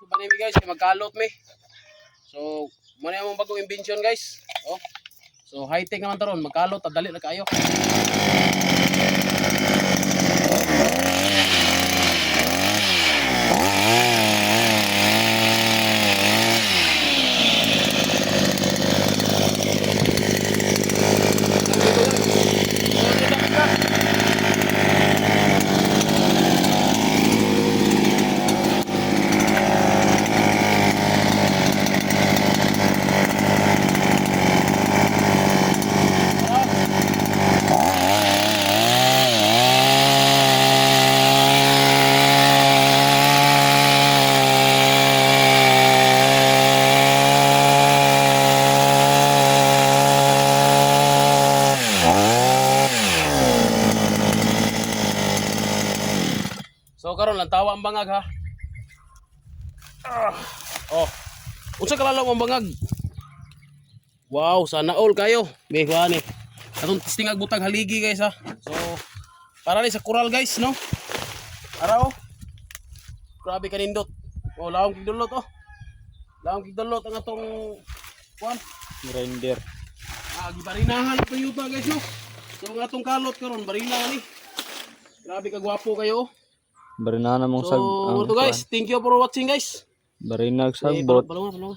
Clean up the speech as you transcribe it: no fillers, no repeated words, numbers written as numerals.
Banimi guys, magkalot mi. So, muna yung bagong invention guys. Oh. So, high tech naman taron, magkalot, dali na kayo. So karon lang tawa ang bangag ha. Oh. Unsa kalalaw ang bangag? Wow, sana all kayo. May kuan eh. Atong testing butag haligi guys ha. So para ni sa coral guys no. Ara oh. Grabe kanindot. Oh, lawang kigdulot oh. Lawang kigdulot ang atong kuan Grinder. gibarinahan ito yuta guys no. So ang atong kalot karon barina ni. Grabe ka gwapo kayo. Barinana mong So, ito guys, thank you for watching guys. Barinag Eh, sagbot. palungan.